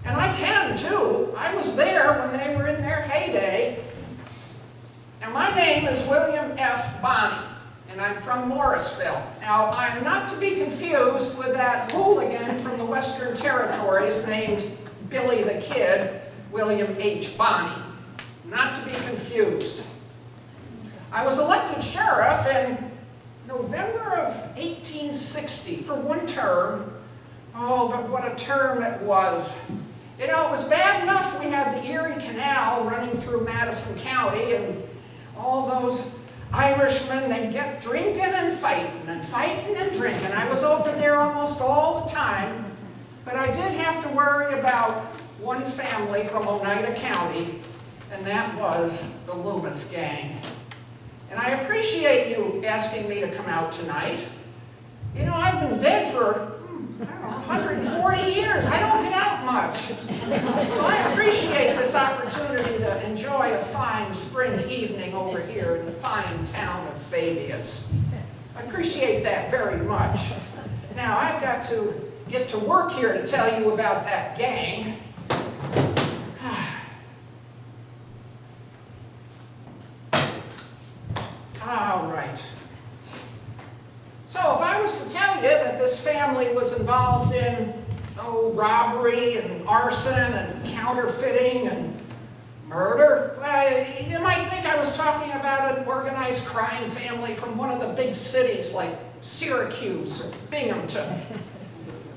And I can too. I was there when they were in their heyday. Now my name is William F. Bonney, and I'm from Morrisville. Now I'm not to be confused with that hooligan from the Western Territories named Billy the Kid, William H. Bonney. Not to be confused. I was elected sheriff in November of 1860 for one term. Oh, but what a term it was. You know, it was bad enough we had the Erie Canal running through Madison County, and all those Irishmen, they'd get drinking and fighting and drinking. I was over there almost all the time, but I did have to worry about one family from Oneida County, and that was the Loomis gang. And I appreciate you asking me to come out tonight. You know, I've been dead for, I don't know, 140 years. I don't get out much. So I appreciate this opportunity to enjoy a fine spring evening over here in the fine town of Fabius. I appreciate that very much. Now, I've got to get to work here to tell you about that gang. All right. So if I was to tell you that this family was involved in, robbery and arson and counterfeiting and murder, well, you might think I was talking about an organized crime family from one of the big cities like Syracuse or Binghamton.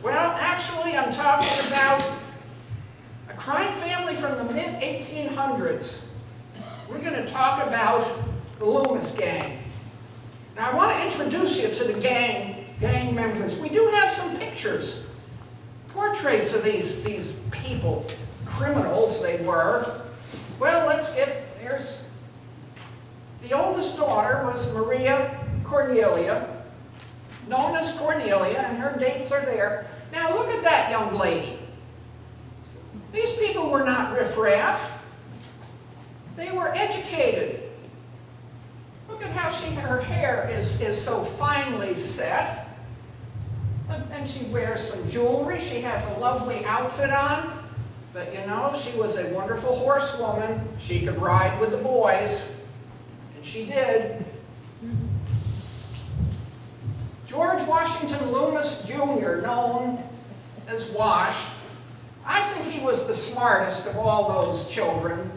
Well, actually, I'm talking about a crime family from the mid-1800s. We're going to talk about the Loomis gang. Now, I want to introduce you to the gang members. We do have some pictures, portraits of these people, criminals they were. Well, there's, the oldest daughter was Maria Cornelia, known as Cornelia, and her dates are there. Now, look at that young lady. These people were not riffraff. They were educated. Look at how her hair is so finely set. And she wears some jewelry. She has a lovely outfit on. But you know, she was a wonderful horsewoman. She could ride with the boys. And she did. George Washington Loomis Jr., known as Wash, I think he was the smartest of all those children.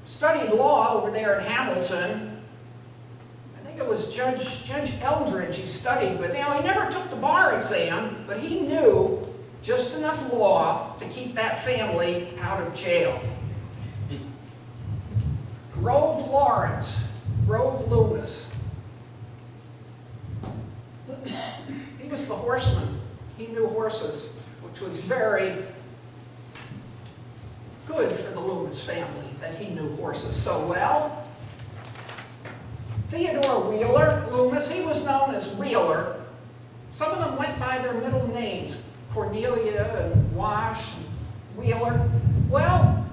Studied law over there in Hamilton. I think it was Judge Eldridge he studied with. You know, he never took the bar exam, but he knew just enough law to keep that family out of jail. Grove Loomis. He was the horseman. He knew horses, which was very good for the Loomis family, that he knew horses so well. Theodore Wheeler Loomis, he was known as Wheeler. Some of them went by their middle names, Cornelia and Wash, Wheeler. Well,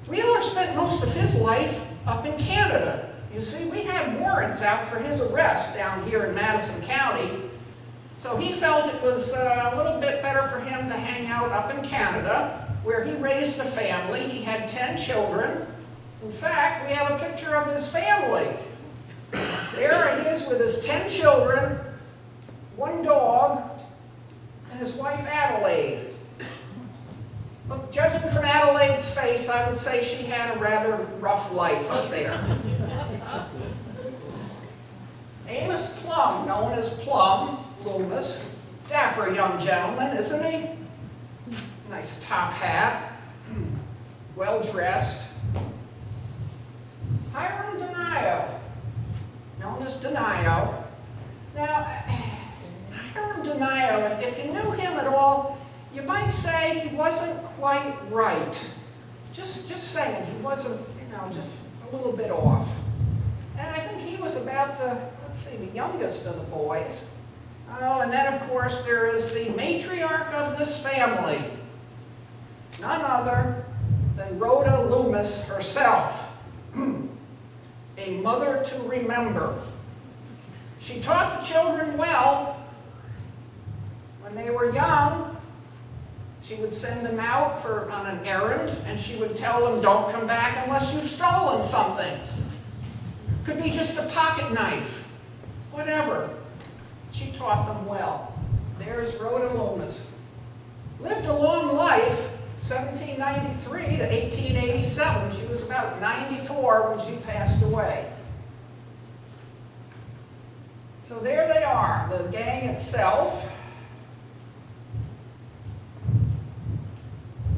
Wheeler spent most of his life up in Canada. You see, we had warrants out for his arrest down here in Madison County. So he felt it was a little bit better for him to hang out up in Canada, where he raised a family. He had 10 children. In fact, we have a picture of his family. There he is with his 10 children, one dog, and his wife Adelaide. Look, judging from Adelaide's face, I would say she had a rather rough life up there. Amos Plum, known as Plum Loomis, dapper young gentleman, isn't he? Nice top hat, well-dressed. Hiram Denio, known as Denio. Now, Hiram Denio, if you knew him at all, you might say he wasn't quite right. Just saying, he wasn't, just a little bit off. And I think he was about the youngest of the boys. Oh, and then of course there is the matriarch of this family. None other than Rhoda Loomis herself. A mother to remember. She taught the children well. When they were young, She would send them out on an errand, and she would tell them, don't come back unless you've stolen something. Could be just a pocket knife, whatever. She taught them well. There's Rhoda Loomis. Lived a long life, 1793 to 1887. She was about 94 when she passed away. So there they are, the gang itself.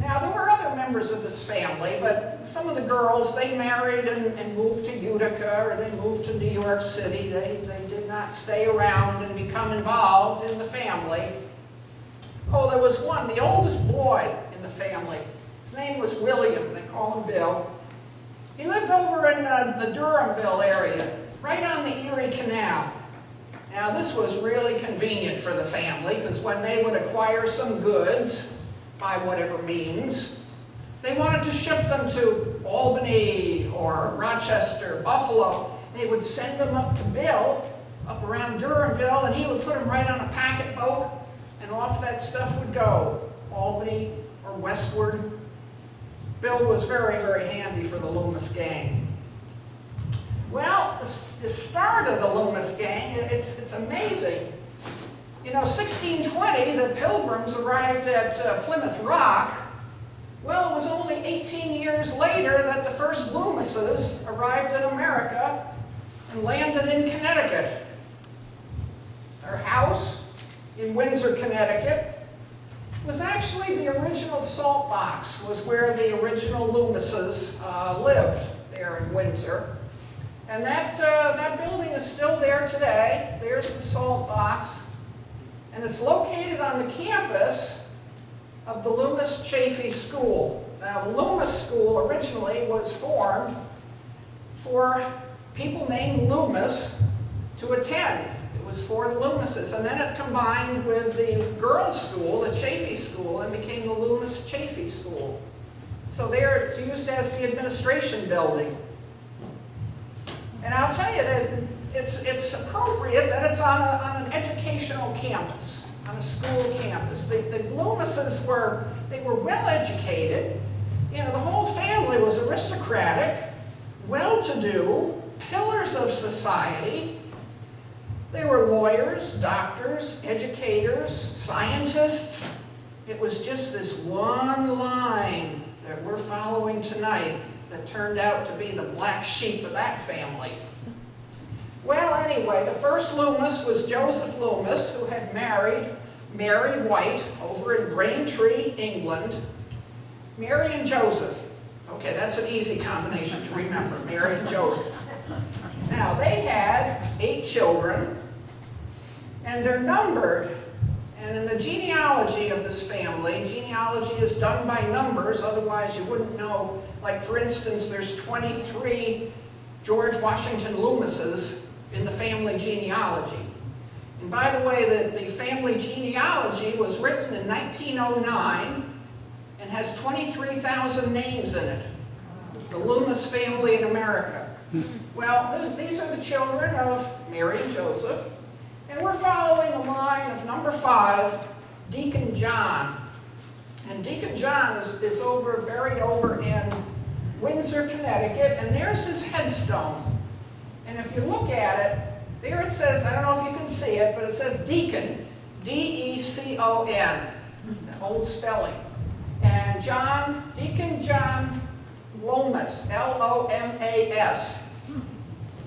Now, there were other members of this family, but some of the girls, they married and moved to Utica, or they moved to New York City. They did not stay around and become involved in the family. Oh, there was one, the oldest boy in the family. His name was William. They call him Bill. He lived over in the Durhamville area, right on the Erie Canal. Now, this was really convenient for the family, because when they would acquire some goods, by whatever means, they wanted to ship them to Albany or Rochester, Buffalo. They would send them up to Bill, up around Durhamville, and he would put them right on a packet boat, and off that stuff would go, Albany or westward. Bill was very, very handy for the Loomis gang. Well, the start of the Loomis gang, it's amazing. You know, 1620, the Pilgrims arrived at Plymouth Rock. Well, it was only 18 years later that the first Loomises arrived in America and landed in Connecticut. Their house in Windsor, Connecticut, was actually the original salt box, was where the original Loomises lived there in Windsor. And that building is still there today. There's the salt box. And it's located on the campus of the Loomis Chaffee School. Now, the Loomis School originally was formed for people named Loomis to attend. It was for the Loomises, and then it combined with the girls' school, the Chaffee School, and became the Loomis Chaffee School. So there it's used as the administration building. And I'll tell you that it's appropriate that it's on an educational campus, on a school campus. The Loomises were well educated. You know, the whole family was aristocratic, well-to-do, pillars of society. They were lawyers, doctors, educators, scientists. It was just this one line that we're following tonight that turned out to be the black sheep of that family. Well, anyway, the first Loomis was Joseph Loomis, who had married Mary White over in Braintree, England. Mary and Joseph. Okay, that's an easy combination to remember, Mary and Joseph. Now, they had 8 children, and they're numbered. And in the genealogy of this family, genealogy is done by numbers, otherwise you wouldn't know. Like, for instance, there's 23 George Washington Loomises in the family genealogy. And by the way, the family genealogy was written in 1909 and has 23,000 names in it. The Loomis family in America. Well, these are the children of Mary and Joseph. And we're following the line of number 5, Deacon John. And Deacon John is buried over in Windsor, Connecticut, and there's his headstone. And if you look at it, there it says, I don't know if you can see it, but it says Deacon, D-E-C-O-N, old spelling. And John, Deacon John Loomis, L-O-M-A-S.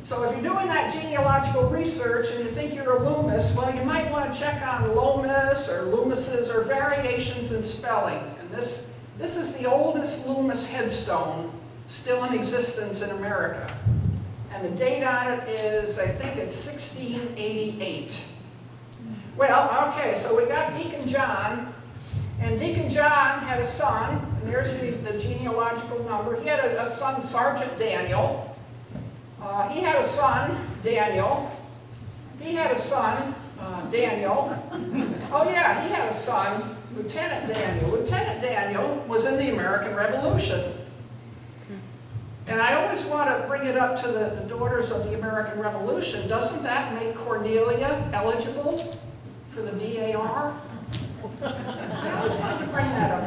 So if you're doing that genealogical research and you think you're a Loomis, well, you might want to check on Loomis or Loomises or variations in spelling. And this is the oldest Loomis headstone still in existence in America. And the date on it is, I think it's 1688. Well, okay, so we got Deacon John, and Deacon John had a son, and there's the genealogical number. He had a son, Sergeant Daniel. He had a son, Daniel. He had a son, Daniel. Oh yeah, he had a son, Lieutenant Daniel. Lieutenant Daniel was in the American Revolution. And I always want to bring it up to the daughters of the American Revolution. Doesn't that make Cornelia eligible for the DAR? I always wanted to bring that up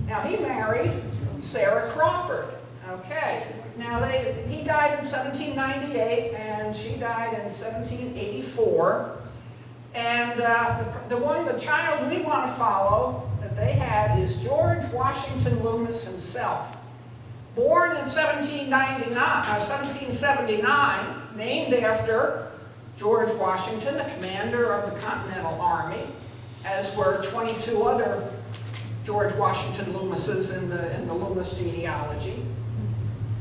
now he married Sarah Crawford. Okay, now he died in 1798 and she died in 1784. And the child we want to follow that they had is George Washington Loomis himself. Born in 1779, named after George Washington, the commander of the Continental Army, as were 22 other George Washington Loomises in the Loomis genealogy.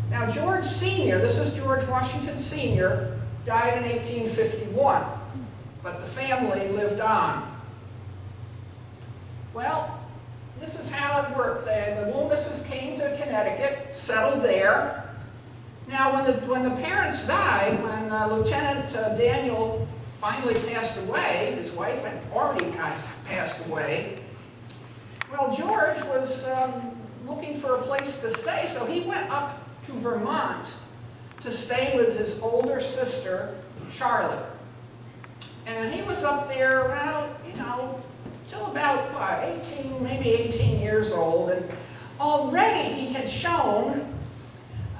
Now George Sr., this is George Washington Sr., died in 1851, but the family lived on. Well, this is how it worked. The Loomises came to Connecticut, settled there. Now, when the parents died, when Lieutenant Daniel finally passed away, his wife had already passed away, well, George was looking for a place to stay, so he went up to Vermont to stay with his older sister, Charlotte. And he was up there, well, till about, what, 18, maybe 18 years old, and already he had shown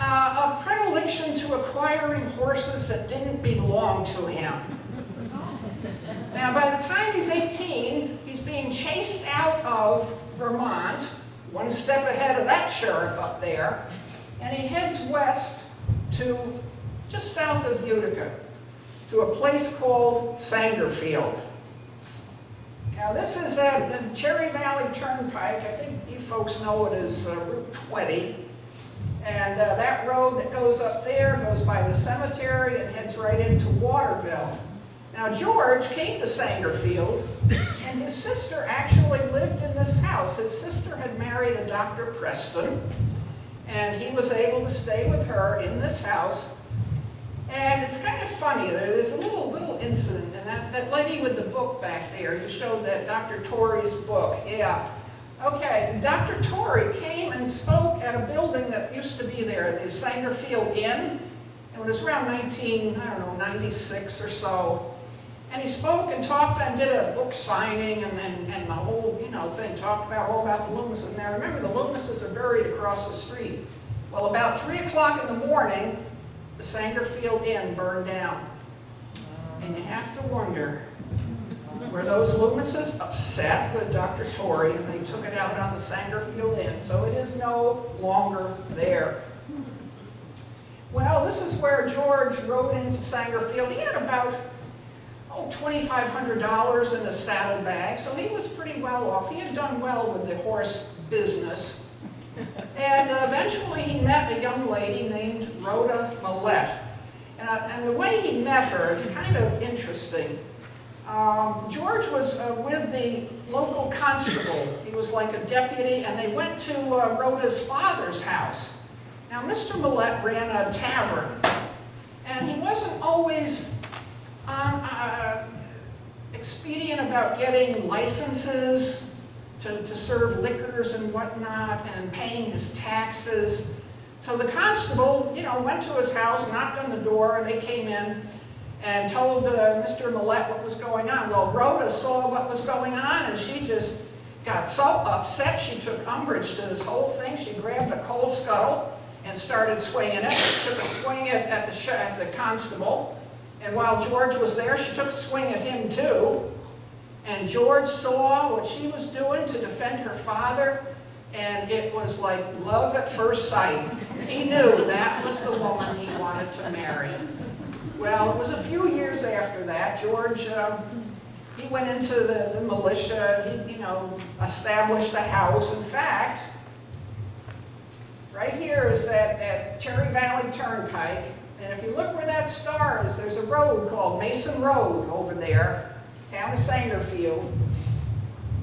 a predilection to acquiring horses that didn't belong to him. Now, by the time he's 18, he's being chased out of Vermont, one step ahead of that sheriff up there, and he heads west to just south of Utica, to a place called Sangerfield. Now this is at the Cherry Valley Turnpike. I think you folks know it as Route 20. And that road that goes up there goes by the cemetery and heads right into Waterville. Now George came to Sangerfield, and his sister actually lived in this house. His sister had married a Dr. Preston, and he was able to stay with her in this house. And it's kind of funny, there's a little incident, and that lady with the book back there, you showed that Dr. Torrey's book, yeah. Okay, Dr. Torrey came and spoke at a building that used to be there, the Sangerfield Inn. It was around 96 or so. And he spoke and talked and did a book signing and the whole, thing, talked all about the Loomises. Now remember, the Loomises are buried across the street. Well, about 3 o'clock in the morning, the Sangerfield Inn burned down. And you have to wonder, were those Loomises upset with Dr. Torrey and they took it out on the Sangerfield Inn? So it is no longer there. Well, this is where George rode into Sangerfield. He had about $2,500 in a saddlebag, so he was pretty well off. He had done well with the horse business. And eventually he met a young lady named Rhoda Millette. And the way he met her is kind of interesting. George was with the local constable. He was like a deputy, and they went to Rhoda's father's house. Now, Mr. Millette ran a tavern, and he wasn't always expedient about getting licenses to serve liquors and whatnot, and paying his taxes. So the constable, went to his house, knocked on the door, and they came in and told Mr. Millette what was going on. Well, Rhoda saw what was going on, and she just got so upset, she took umbrage to this whole thing. She grabbed a coal scuttle and started swinging it. She took a swing at the constable, and while George was there, she took a swing at him too. And George saw what she was doing to defend her father, and it was like love at first sight. He knew that was the woman he wanted to marry. Well, it was a few years after that. George, he went into the militia. He, established a house. In fact, right here is that Cherry Valley Turnpike. And if you look where that star is, there's a road called Mason Road over there, town of Sangerfield.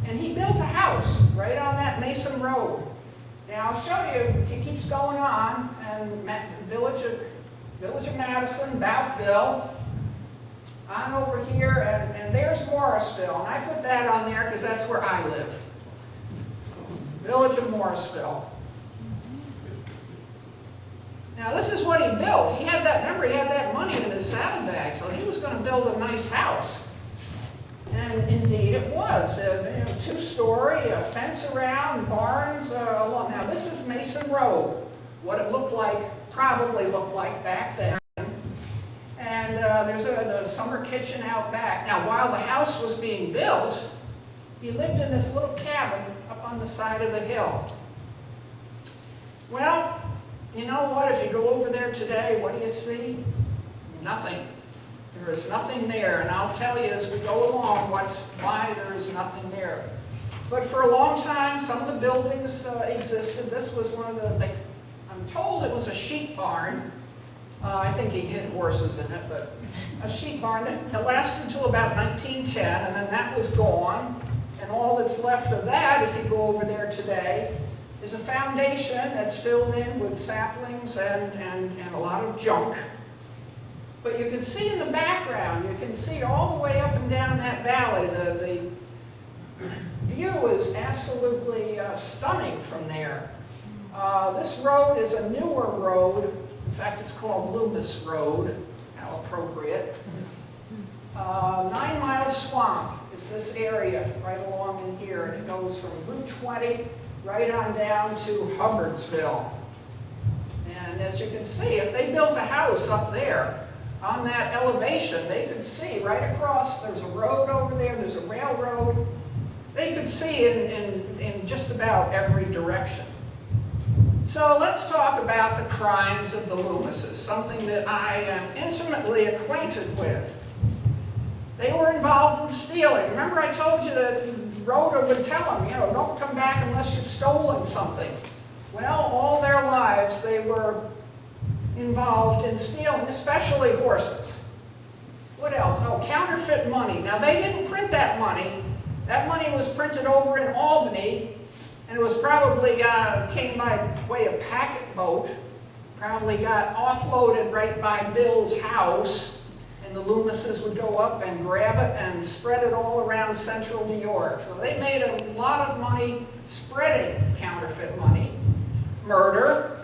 And he built a house right on that Mason Road. Now I'll show you, it keeps going on, and Village of Madison, Bouteville, on over here, and there's Morrisville. And I put that on there because that's where I live. Village of Morrisville. Now this is what he built. He had that, remember, he had that money in his saddlebag, so he was going to build a nice house. And indeed it was. Two-story, a fence around, barns along. Now this is Mason Road, what it looked like, probably looked like back then. And there's a summer kitchen out back. Now while the house was being built, he lived in this little cabin up on the side of the hill. Well, you know what? If you go over there today, what do you see? Nothing. There is nothing there, and I'll tell you as we go along why there is nothing there. But for a long time, some of the buildings existed. This was one of the, I'm told it was a sheep barn. I think he hid horses in it, but a sheep barn that lasted until about 1910, and then that was gone. And all that's left of that, if you go over there today, is a foundation that's filled in with saplings and a lot of junk. But you can see in the background, you can see all the way up and down that valley, the view is absolutely stunning from there. This road is a newer road. In fact, it's called Loomis Road. How appropriate. 9 Mile Swamp is this area right along in here, and it goes from Route 20 right on down to Hubbardsville. And as you can see, if they built a house up there on that elevation, they could see right across. There's a road over there, there's a railroad. They could see in just about every direction. So let's talk about the crimes of the Loomises, something that I am intimately acquainted with. They were involved in stealing. Remember I told you that Rhoda would tell them, don't come back unless you've stolen something. Well, all their lives they were involved in stealing, especially horses. What else? Oh, counterfeit money. Now they didn't print that money. That money was printed over in Albany, and it was probably came by way of packet boat. Probably got offloaded right by Bill's house. The Loomises would go up and grab it and spread it all around central New York. So they made a lot of money spreading counterfeit money. Murder,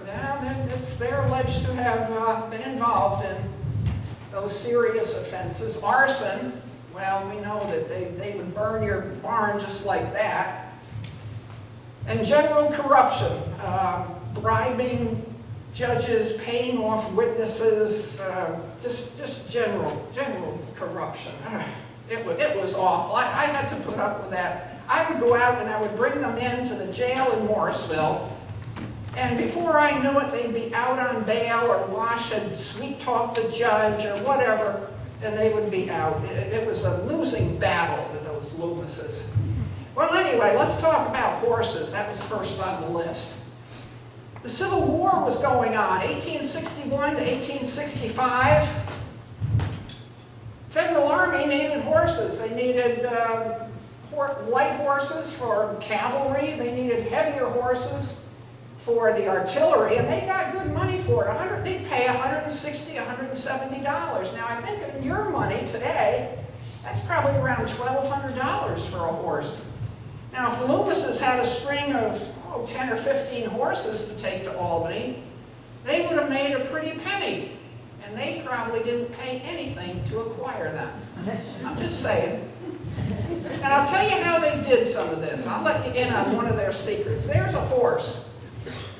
they're alleged to have been involved in those serious offenses. Arson, well, we know that they would burn your barn just like that. And general corruption, bribing judges, paying off witnesses, just general corruption. It was awful. I had to put up with that. I would go out and I would bring them into the jail in Morrisville, and before I knew it, they'd be out on bail or wash and sweet-talk the judge or whatever, and they would be out. It was a losing battle with those Loomises. Well, anyway, let's talk about horses. That was first on the list. The Civil War was going on, 1861 to 1865. Federal Army needed horses. They needed light horses for cavalry. They needed heavier horses for the artillery, and they got good money for it. They'd pay $160, $170. Now, I think in your money today, that's probably around $1,200 for a horse. Now, if the Loomises had a string of 10 or 15 horses to take to Albany, they would have made a pretty penny, and they probably didn't pay anything to acquire them. I'm just saying. And I'll tell you how they did some of this. I'll let you in on one of their secrets. There's a horse.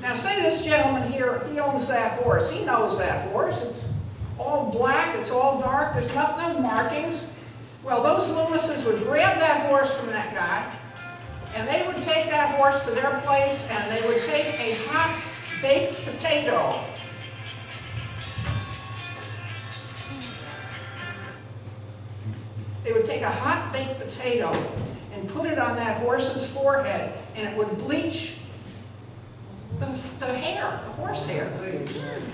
Now, say this gentleman here, he owns that horse. He knows that horse. It's all black, it's all dark, there's no markings. Well, those Loomises would grab that horse from that guy, and they would take that horse to their place, and they would take a hot baked potato. They would take a hot baked potato and put it on that horse's forehead, and it would bleach the hair, the horse hair.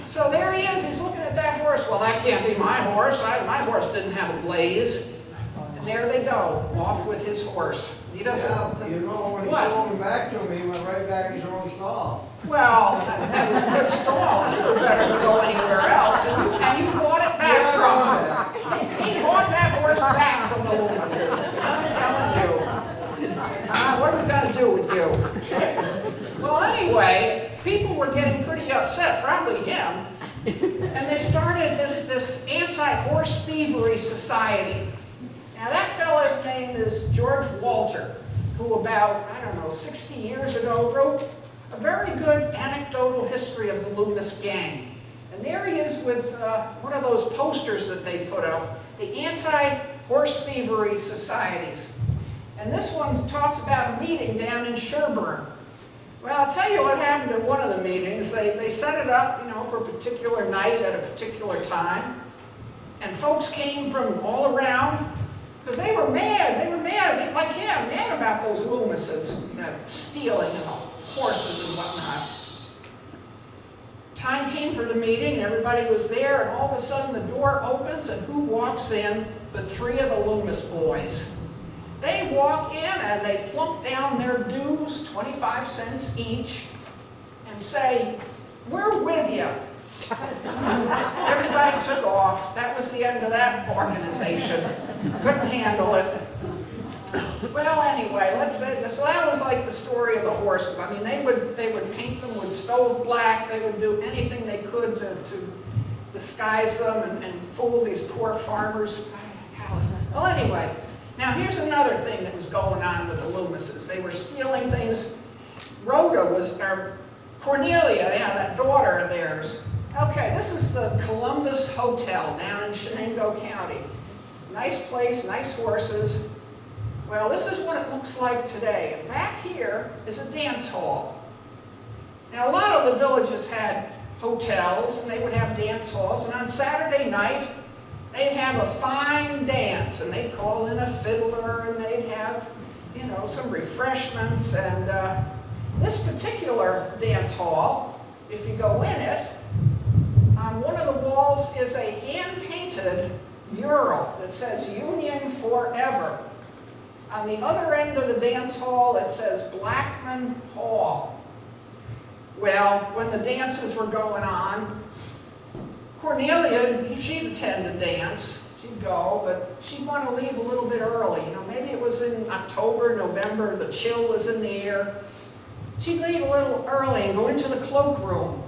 So there he is, he's looking at that horse. Well, that can't be my horse. My horse didn't have a blaze. And there they go, off with his horse. He doesn't. Yeah, when he sold him back to me, he went right back his own stall. Well, that was a good stall. You were better to go anywhere else. And you bought it back from him. He bought that horse back from the Loomises. I'm telling you. What are we going to do with you? Well, anyway, people were getting pretty upset, probably him. And they started this anti-horse thievery society. Now that fellow's name about, I don't know, 60 years ago, wrote a very good anecdotal history of the Loomis gang. And there he is with one of those posters that they put up, the Anti-Horse Thievery Societies. And this one talks about a meeting down in Sherburne. Well, I'll tell you what happened at one of the meetings. They set it up, you know, for a particular night at a particular time. And folks came from all around because they were mad. They were mad, like him, mad about those Loomises, you know, stealing and horses and whatnot. Time came for the meeting, and everybody was there, and all of a sudden the door opens, and who walks in but three of the Loomis boys? They walk in and they plunk down their dues, 25 cents each, and say, "We're with you." Everybody took off. That was the end of that organization. Couldn't handle it. Well, anyway, let's say so that was like the story of the horses. I mean, they would paint them with stove black. They would do anything they could to disguise them and fool these poor farmers. Well, anyway, now here's another thing that was going on with the Loomises. They were stealing things. Cornelia, yeah, that daughter of theirs. Okay, this is the Columbus Hotel down in Shenango County. Nice place, nice horses. Well, this is what it looks like today. Back here is a dance hall. Now, a lot of the villages had hotels, and they would have dance halls, and on Saturday night, they'd have a fine dance, and they'd call in a fiddler, and they'd have, you know, some refreshments, and this particular dance hall, if you go in it, on one of the walls is a hand-painted mural that says "Union Forever." On the other end of the dance hall, it says Blackman Hall. Well, when the dances were going on, Cornelia, she'd attend a dance. She'd go, but she'd want to leave a little bit early. You know, maybe it was in October, November, the chill was in the air. She'd leave a little early and go into the cloakroom.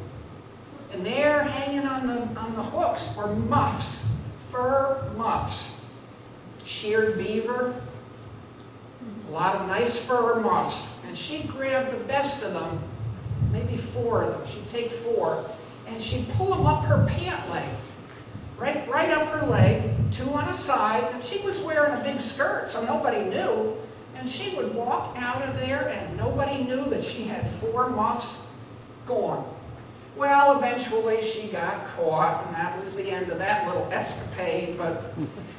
And there, hanging on the hooks, were muffs, fur muffs, sheared beaver, a lot of nice fur muffs. And she'd grab the best of them, maybe 4 of them. She'd take 4, and she'd pull them up her pant leg, right up her leg, 2 on a side. And she was wearing a big skirt, so nobody knew. And she would walk out of there, and nobody knew that she had 4 muffs gone. Well, eventually she got caught, and that was the end of that little escapade, but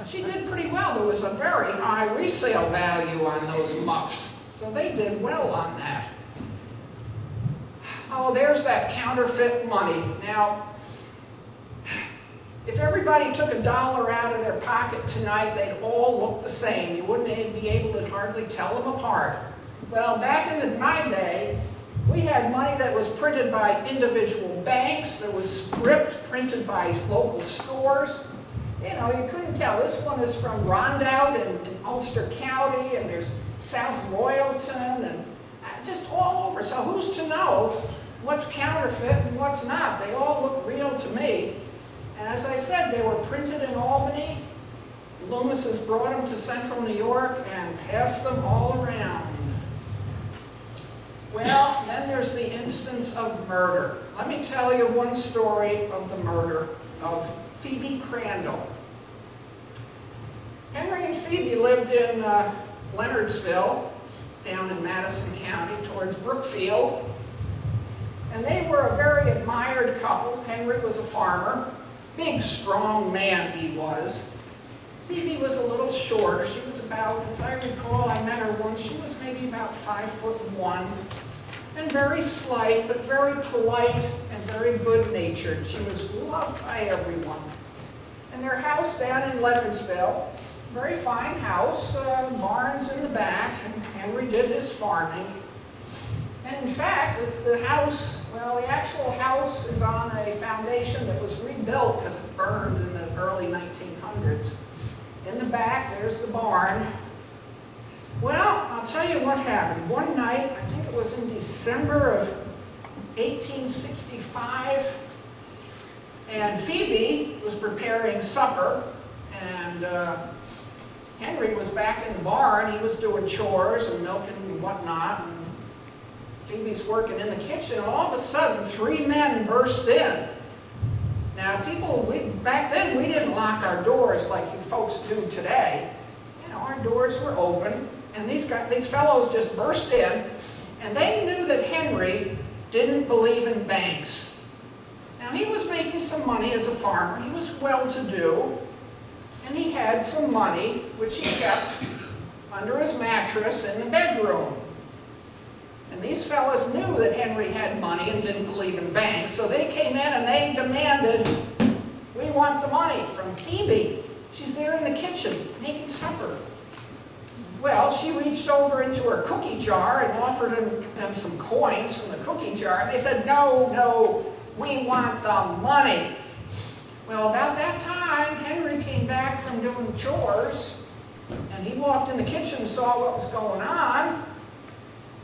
she did pretty well. There was a very high resale value on those muffs, so they did well on that. Oh, there's that counterfeit money. Now, if everybody took $1 out of their pocket tonight, they'd all look the same. You wouldn't be able to hardly tell them apart. Well, back in my day, we had money that was printed by individual banks. There was script printed by local stores. You know, you couldn't tell. This one is from Rondout in Ulster County, and there's South Royalton, and just all over. So who's to know what's counterfeit and what's not? They all look real to me. And as I said, they were printed in Albany. Loomis has brought them to central New York and passed them all around. Well, then there's the instance of murder. Let me tell you one story of the murder of Phoebe Crandall. Henry and Phoebe lived in Leonardsville, down in Madison County, towards Brookfield. And they were a very admired couple. Henry was a farmer. Big, strong man he was. Phoebe was a little shorter. She was about, as I recall, I met her once, she was maybe about 5'1", and very slight, but very polite and very good-natured. She was loved by everyone. And their house down in Leonardsville, very fine house, barns in the back, and Henry did his farming. And in fact, it's the house, well, the actual house is on a foundation that was rebuilt because it burned in the early 1900s. In the back, there's the barn. Well, I'll tell you what happened. One night, I think it was in December of 1865, and Phoebe was preparing supper, and Henry was back in the barn. He was doing chores and milking and whatnot. And Phoebe's working in the kitchen. And all of a sudden, 3 men burst in. Now, back then, we didn't lock our doors like you folks do today. You know, our doors were open, and these fellows just burst in, and they knew that Henry didn't believe in banks. Now, he was making some money as a farmer. He was well-to-do, and he had some money, which he kept under his mattress in the bedroom. And these fellas knew that Henry had money and didn't believe in banks, so they came in and they demanded, "We want the money from Phoebe. She's there in the kitchen making supper." Well, she reached over into her cookie jar and offered them some coins from the cookie jar. And they said, "No, we want the money." Well, about that time, Henry came back from doing chores, and he walked in the kitchen and saw what was going on.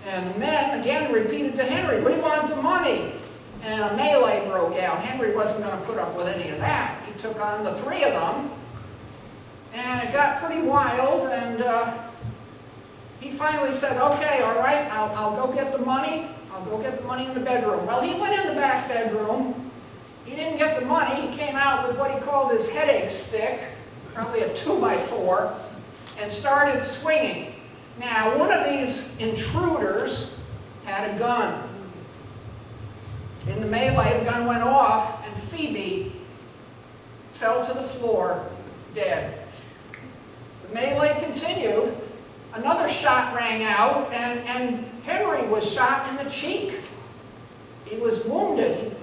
And the men again repeated to Henry, "We want the money." And a melee broke out. Henry wasn't going to put up with any of that. He took on the 3 of them, and it got pretty wild, and he finally said, "Okay, all right, I'll go get the money. I'll go get the money in the bedroom." Well, he went in the back bedroom. He didn't get the money. He came out with what he called his headache stick, probably a 2x4, and started swinging. Now, one of these intruders had a gun. In the melee, the gun went off, and Phoebe fell to the floor, dead. The melee continued. Another shot rang out, and Henry was shot in the cheek. He was wounded.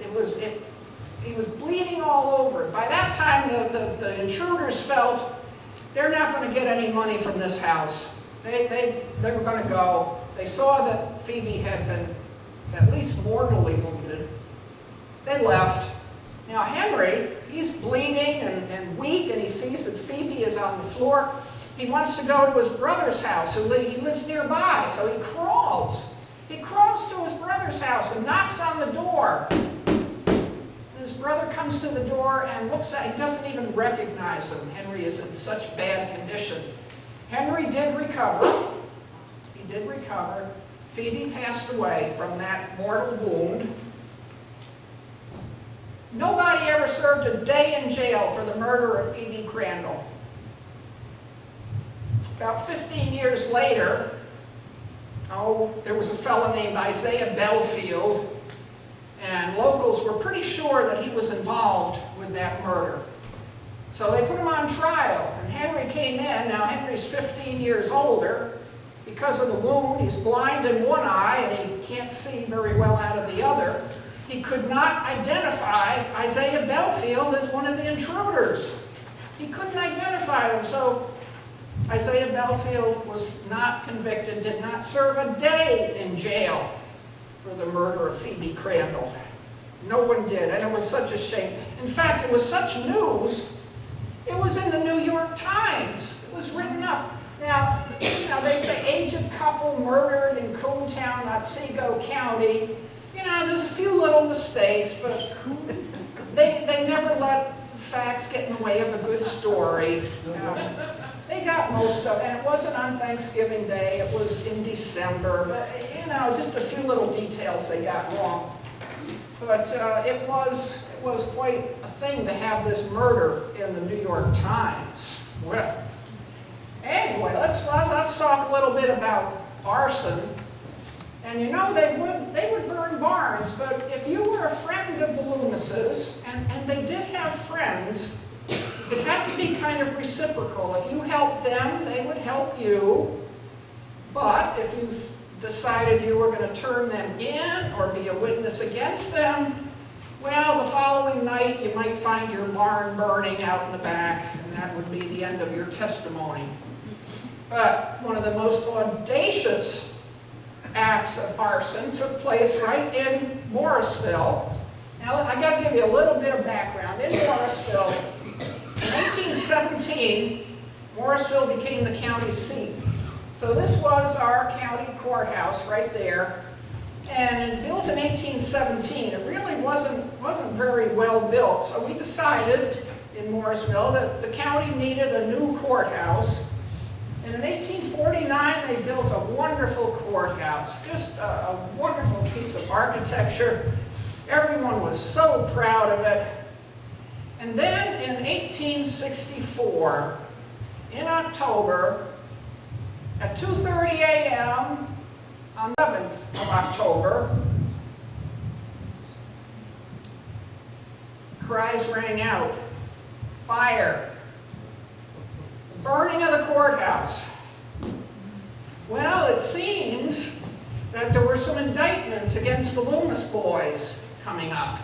He was bleeding all over. By that time, the intruders felt they're not going to get any money from this house. They were going to go. They saw that Phoebe had been at least mortally wounded. They left. Now Henry, he's bleeding and weak, and he sees that Phoebe is on the floor. He wants to go to his brother's house. He lives nearby, so he crawls. He crawls to his brother's house and knocks on the door. His brother comes to the door and looks at him. He doesn't even recognize him. Henry is in such bad condition. Henry did recover. He did recover. Phoebe passed away from that mortal wound. Nobody ever served a day in jail for the murder of Phoebe Crandall. About 15 years later, there was a fellow named Isaiah Belfield, and locals were pretty sure that he was involved with that murder. So they put him on trial, and Henry came in. Now Henry's 15 years older. Because of the wound, he's blind in one eye, and he can't see very well out of the other. He could not identify Isaiah Belfield as one of the intruders. He couldn't identify him, so Isaiah Belfield was not convicted, did not serve a day in jail for the murder of Phoebe Crandall. No one did, and it was such a shame. In fact, it was such news, it was in the New York Times. It was written up. Now, they say aged couple murdered in Coontown, Otsego County. There's a few little mistakes, but they never let facts get in the way of a good story. They got most of it, and it wasn't on Thanksgiving Day, it was in December, but just a few little details they got wrong. But it was quite a thing to have this murder in the New York Times. Well, anyway, let's talk a little bit about arson. And they would burn barns, but if you were a friend of the Loomises, and they did have friends, it had to be kind of reciprocal. If you helped them, they would help you. But if you decided you were going to turn them in or be a witness against them, well, the following night you might find your barn burning out in the back, and that would be the end of your testimony. But one of the most audacious acts of arson took place right in Morrisville. Now, I got to give you a little bit of background. In Morrisville, in 1817, Morrisville became the county seat. So this was our county courthouse right there. And it built in 1817. It really wasn't very well built. So we decided in Morrisville that the county needed a new courthouse. just a wonderful piece of architecture. Everyone was so proud of it. And then in 1864, in October, at 2:30 a.m., on the 11th of October, cries rang out, fire, burning of the courthouse. Well, it seems that there were some indictments against the Loomis boys coming up.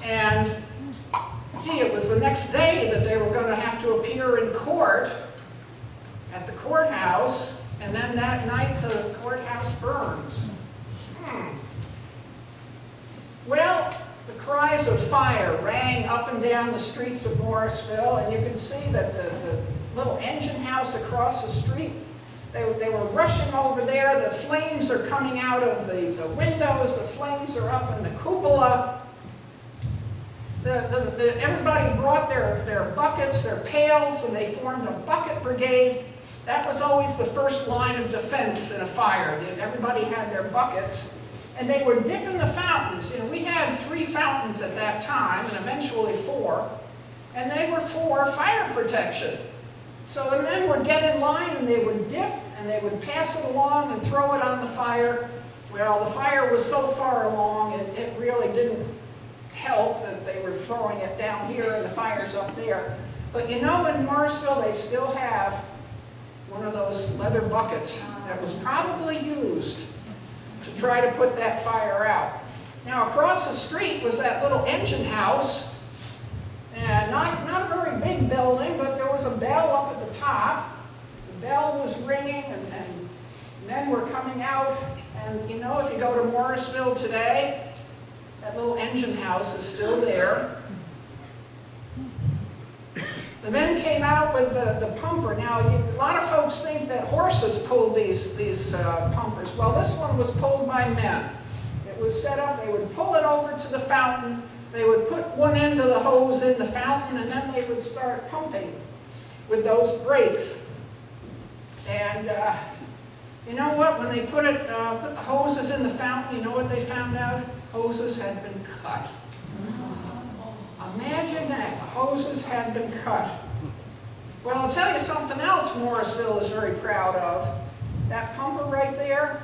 And, gee, it was the next day that they were going to have to appear in court at the courthouse, and then that night the courthouse burns. Well, the cries of fire rang up and down the streets of Morrisville, and you can see that the little engine house across the street, they were rushing over there. The flames are coming out of the windows. The flames are up in the cupola. Everybody brought their buckets, their pails, and they formed a bucket brigade. That was always the first line of defense in a fire. Everybody had their buckets. And they were dipping the fountains. You know, we had 3 fountains at that time, and eventually 4. And they were for fire protection. So the men would get in line, and they would dip, and they would pass it along and throw it on the fire. Well, the fire was so far along, it really didn't help that they were throwing it down here and the fire's up there. But you know, in Morrisville, they still have one of those leather buckets that was probably used to try to put that fire out. Now, across the street was that little engine house, and not a very big building, but there was a bell up at the top. The bell was ringing, and men were coming out. And you know, if you go to Morrisville today, that little engine house is still there. The men came out with the pumper. Now, a lot of folks think that horses pulled these pumpers. Well, this one was pulled by men. It was set up, they would pull it over to the fountain, they would put one end of the hose in the fountain, and then they would start pumping with those brakes. And you know what? When they put the hoses in the fountain, you know what they found out? Hoses had been cut. Imagine that, the hoses had been cut. Well, I'll tell you something else Morrisville is very proud of. That pumper right there,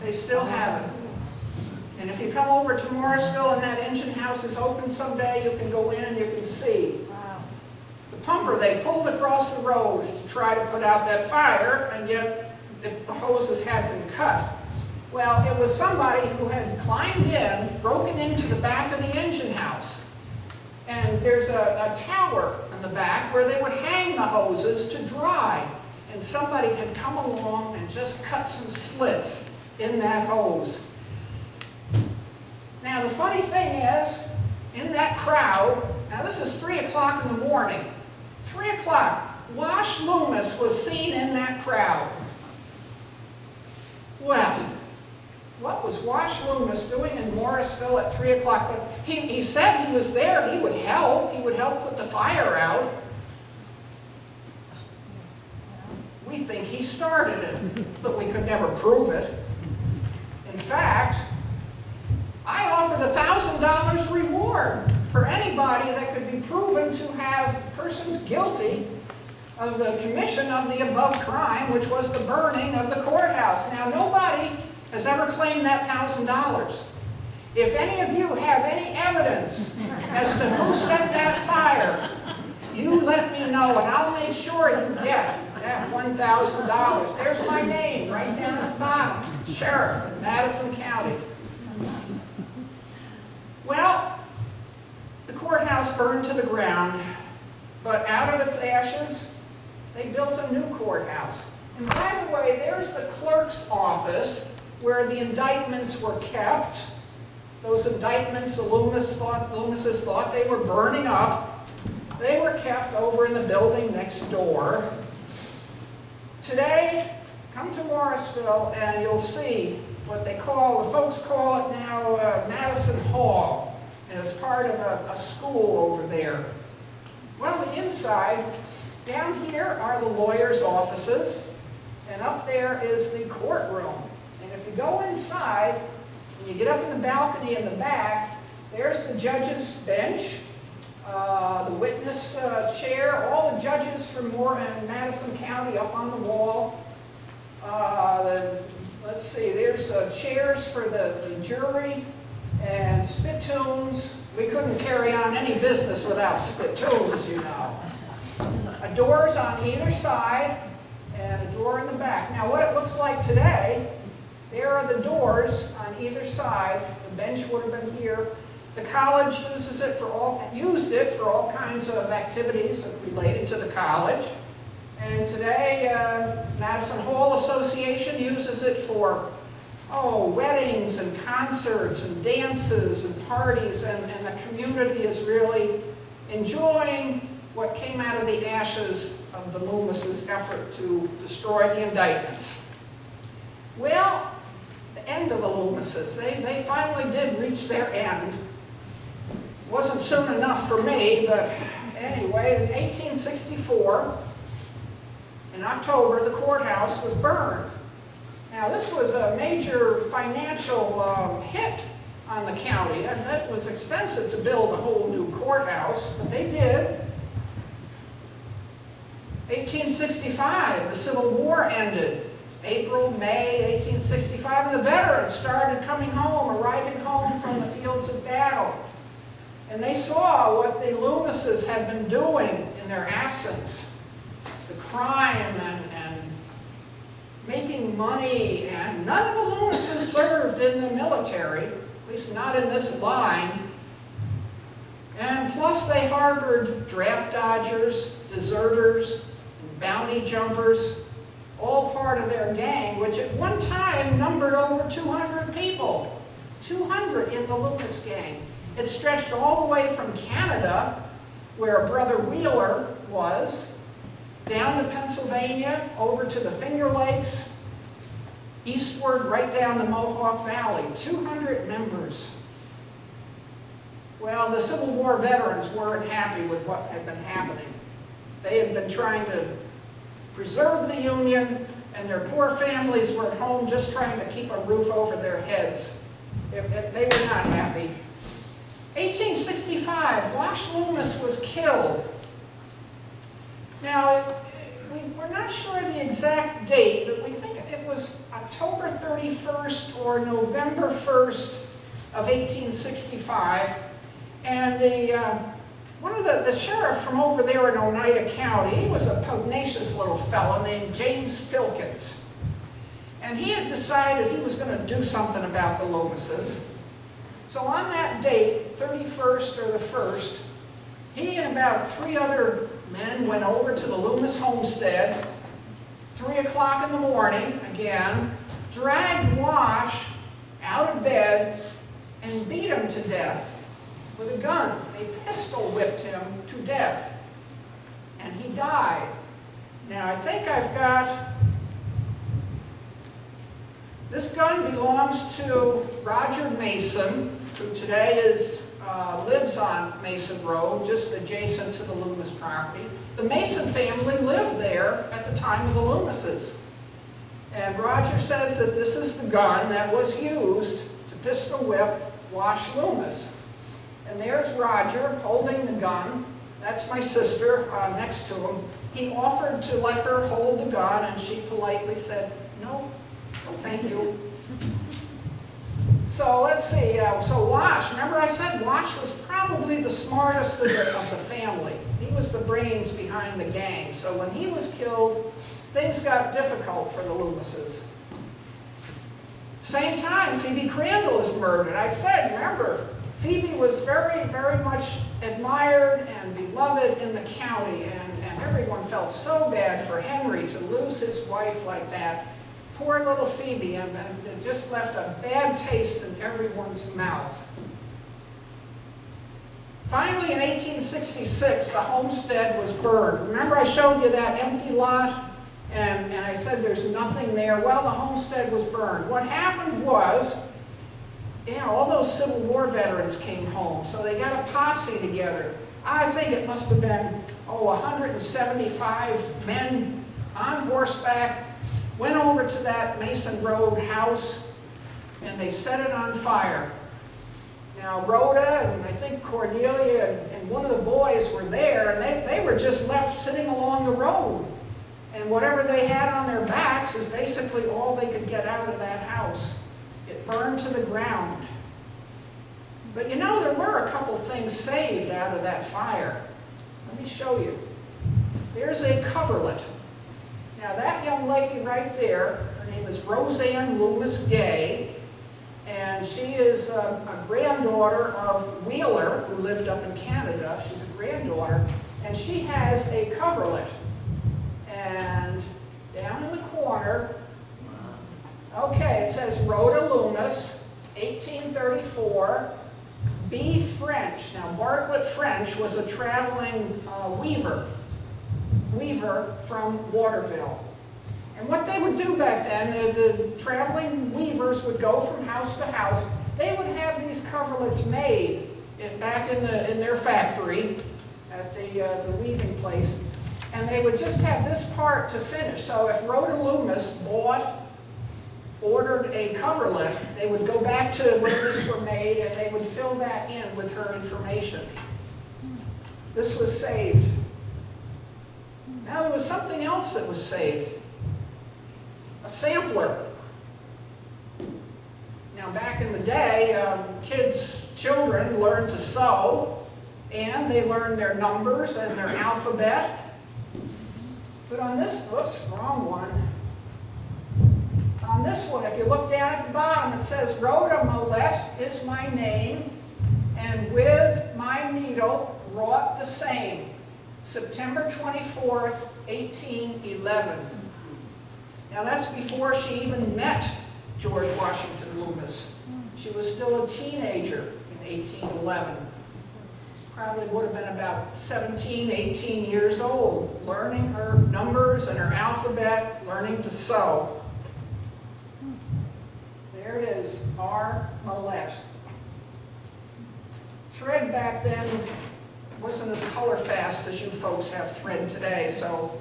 they still have it. And if you come over to Morrisville and that engine house is open someday, you can go in and you can see. The pumper they pulled across the road to try to put out that fire, and yet the hoses had been cut. Well, it was somebody who had climbed in, broken into the back of the engine house. And there's a tower in the back where they would hang the hoses to dry. And somebody had come along and just cut some slits in that hose. Now, the funny thing is, in that crowd, now this is 3 o'clock in the morning, 3 o'clock, Wash Loomis was seen in that crowd. Well, what was Wash Loomis doing in Morrisville at 3 o'clock? But he said he was there. He would help put the fire out. We think he started it, but we could never prove it. In fact, I offered $1,000 reward for anybody that could be proven to have persons guilty of the commission of the above crime, which was the burning of the courthouse. Now, nobody has ever claimed that $1,000. If any of you have any evidence as to who set that fire, you let me know, and I'll make sure you get that $1,000. There's my name right down at the bottom, Sheriff in Madison County. Well, the courthouse burned to the ground, but out of its ashes, they built a new courthouse. And by the way, there's the clerk's office where the indictments were kept. Those indictments the Loomises thought they were burning up. They were kept over in the building next door. Today, come to Morrisville and you'll see what the folks call it now Madison Hall. And it's part of a school over there. Well, the inside, down here are the lawyers' offices, and up there is the courtroom. And if you go inside, and you get up in the balcony in the back, there's the judge's bench, the witness chair, all the judges from Moore and Madison County up on the wall. Let's see, there's chairs for the jury and spittoons. We couldn't carry on any business without spittoons, you know. Doors on either side and a door in the back. Now what it looks like today, there are the doors on either side. The bench would have been here. The college used it for all kinds of activities related to the college. And today, Madison Hall Association uses it for, weddings and concerts and dances and parties, and the community is really enjoying what came out of the ashes of the Loomis' effort to destroy the indictments. Well, the end of the Loomises, they finally did reach their end. Wasn't soon enough for me, but anyway, in 1864, in October, the courthouse was burned. Now, this was a major financial hit on the county. It was expensive to build a whole new courthouse, but they did. 1865, the Civil War ended. April, May 1865, and the veterans started coming home, arriving home from the fields of battle. And they saw what the Loomises had been doing in their absence. The crime and making money, and none of the Loomises served in the military, at least not in this line. And plus they harbored draft dodgers, deserters, bounty jumpers, all part of their gang, which at one time numbered over 200 people. 200 in the Loomis gang. It stretched all the way from Canada, where Brother Wheeler was, down to Pennsylvania, over to the Finger Lakes, eastward right down the Mohawk Valley. 200 members. Well, the Civil War veterans weren't happy with what had been happening. They had been trying to preserve the Union, and their poor families were at home just trying to keep a roof over their heads. They were not happy. 1865, Wash Loomis was killed. Now, we're not sure the exact date, but we think it was October 31st or November 1st of 1865. And one of the sheriff from over there in Oneida County, he was a pugnacious little fellow named James Filkins. And he had decided he was going to do something about the Loomises. So on that date, 31st or the 1st, he and about 3 other men went over to the Loomis homestead, 3 o'clock in the morning, again, dragged Wash out of bed and beat him to death with a gun. They pistol whipped him to death, and he died. Now, I think I've got... This gun belongs to Roger Mason, who today lives on Mason Road, just adjacent to the Loomis property. The Mason family lived there at the time of the Loomises. And Roger says that this is the gun that was used to pistol whip Wash Loomis. And there's Roger holding the gun. That's my sister next to him. He offered to let her hold the gun, and she politely said, "No, thank you." So let's see, so Wash, remember I said Wash was probably the smartest of the family. He was the brains behind the gang. So when he was killed, things got difficult for the Loomises. Same time, Phoebe Crandall is murdered. I said, remember, Phoebe was very, very much admired and beloved in the county, and everyone felt so bad for Henry to lose his wife like that. Poor little Phoebe, and it just left a bad taste in everyone's mouth. Finally, in 1866, the homestead was burned. Remember I showed you that empty lot? And I said there's nothing there. Well, the homestead was burned. What happened was, all those Civil War veterans came home, so they got a posse together. I think it must have been, 175 men on horseback, went over to that Mason Road house, and they set it on fire. Now, Rhoda and I think Cordelia and one of the boys were there, and they were just left sitting along the road. And whatever they had on their backs is basically all they could get out of that house. It burned to the ground. But you know, there were a couple things saved out of that fire. Let me show you. There's a coverlet. Now, that young lady right there, her name is Roseanne Loomis Gay, and she is a granddaughter of Wheeler, who lived up in Canada. She's a granddaughter, and she has a coverlet. And down in the corner, okay, it says Rhoda Loomis, 1834, B. French. Now, Bartlett French was a traveling weaver from Waterville. And what they would do back then, the traveling weavers would go from house to house. They would have these coverlets made back in their factory at the weaving place. And they would just have this part to finish. So if Rhoda Loomis ordered a coverlet, they would go back to where these were made and they would fill that in with her information. This was saved. Now there was something else that was saved. A sampler. Now back in the day, children learned to sew, and they learned their numbers and their alphabet. But on this, whoops, wrong one. On this one, if you look down at the bottom, it says, Rhoda Millette is my name, and with my needle wrought the same, September 24th, 1811. Now that's before she even met George Washington Loomis. She was still a teenager in 1811. Probably would have been about 17, 18 years old, learning her numbers and her alphabet, learning to sew. There it is, R. Millette. Thread back then wasn't as color fast as you folks have thread today, so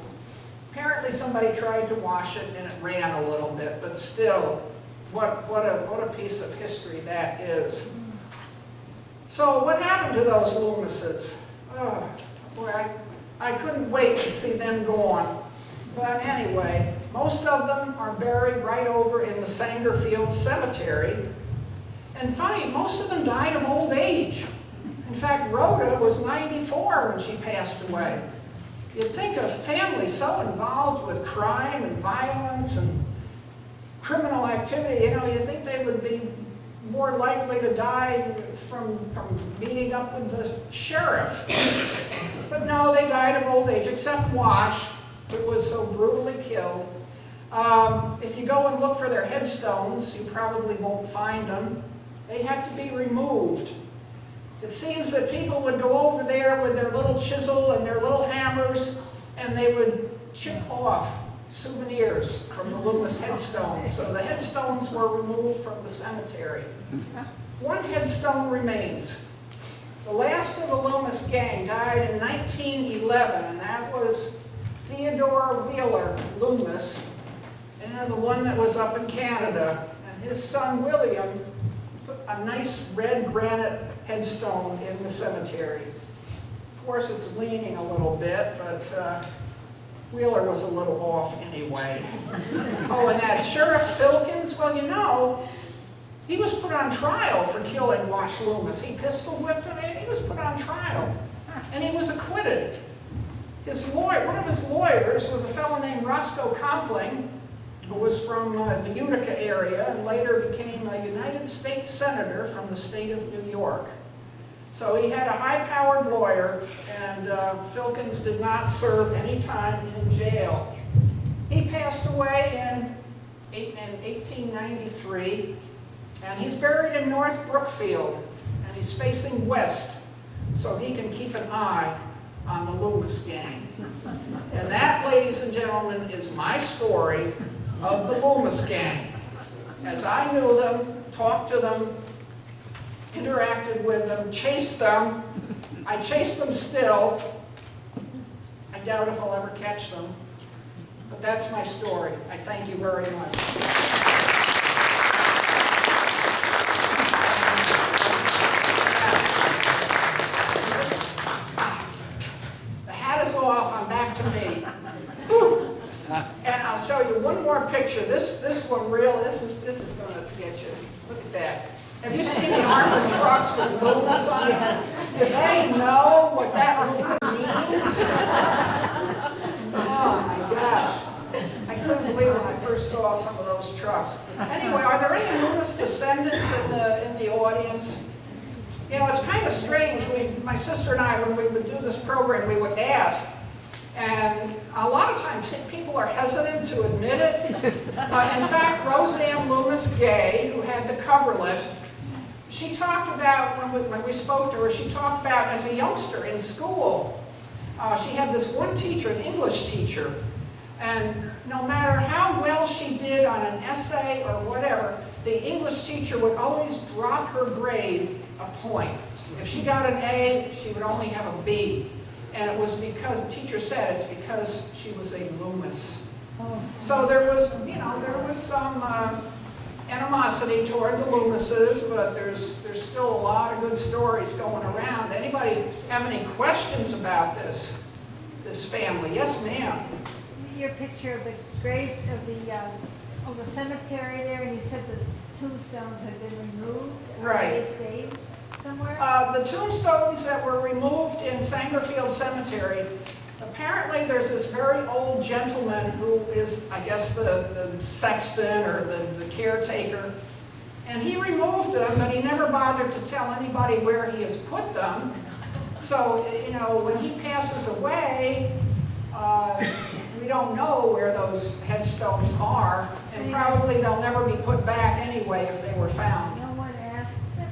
apparently somebody tried to wash it and it ran a little bit, but still, what a piece of history that is. So what happened to those Loomises? Oh, boy, I couldn't wait to see them gone. But anyway, most of them are buried right over in the Sangerfield Cemetery. And funny, most of them died of old age. In fact, Rhoda was 94 when she passed away. You'd think a family so involved with crime and violence and criminal activity, you'd think they would be more likely to die from meeting up with the sheriff. But no, they died of old age, except Wash, who was so brutally killed. If you go and look for their headstones, you probably won't find them. They had to be removed. It seems that people would go over there with their little chisel and their little hammers, and they would chip off souvenirs from the Loomis headstones. So the headstones were removed from the cemetery. One headstone remains. The last of the Loomis gang died in 1911, and that was Theodore Wheeler Loomis, and the one that was up in Canada. And his son William put a nice red granite headstone in the cemetery. Of course, it's leaning a little bit, but Wheeler was a little off anyway. Oh, and that Sheriff Filkins, well, he was put on trial for killing Wash Loomis. He pistol whipped him, and he was put on trial. And he was acquitted. One of his lawyers was a fellow named Roscoe Compling, who was from the Utica area and later became a United States Senator from the state of New York. So he had a high-powered lawyer, and Filkins did not serve any time in jail. He passed away in 1893, and he's buried in North Brookfield, and he's facing west, so he can keep an eye on the Loomis gang. And that, ladies and gentlemen, is my story of the Loomis gang. As I knew them, talked to them, interacted with them, chased them. I chase them still. I doubt if I'll ever catch them. But that's my story. I thank you very much. The hat is off, I'm back to me. Whew. And I'll show you one more picture. This one this is gonna get you. Look at that. Have you seen the armored trucks with Loomis on it? Do they know what that Loomis means? Oh my gosh. I couldn't believe when I first saw some of those trucks. Anyway, are there any Loomis descendants in the audience? You know, it's kind of strange. My sister and I, when we would do this program, we would ask. And a lot of times people are hesitant to admit it. In fact, Roseanne Loomis Gay, who had the coverlet, she talked about, when we spoke to her, she talked about as a youngster in school, she had this one teacher, an English teacher, and no matter how well she did on an essay or whatever, the English teacher would always drop her grade a point. If she got an A, she would only have a B. And it was because, the teacher said, it's because she was a Loomis. So there was, there was some animosity toward the Loomises, but there's still a lot of good stories going around. Anybody have any questions about this family? Yes, ma'am. Your picture of the grave of the cemetery there, and you said the tombstones had been removed. Right. Are they saved somewhere? The tombstones that were removed in Sangerfield Cemetery, apparently there's this very old gentleman who is, I guess, the sexton or the caretaker, and he removed them, but he never bothered to tell anybody where he has put them. So, when he passes away, we don't know where those headstones are, and probably they'll never be put back anyway if they were found. No one asks him?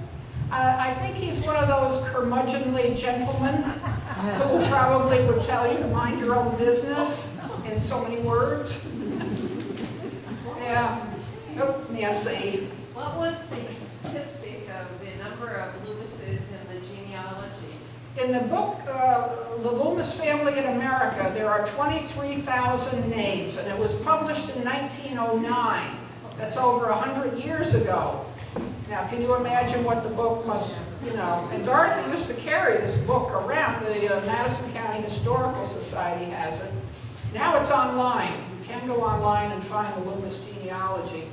I think he's one of those curmudgeonly gentlemen who probably would tell you to mind your own business in so many words. Yeah. Oh, Nancy. What was the statistic of the number of Loomises in the genealogy? In the book, The Loomis Family in America, there are 23,000 names, and it was published in 1909. That's over 100 years ago. Now, can you imagine what the book must, and Dorothy used to carry this book around. The Madison County Historical Society has it. Now it's online. You can go online and find the Loomis genealogy,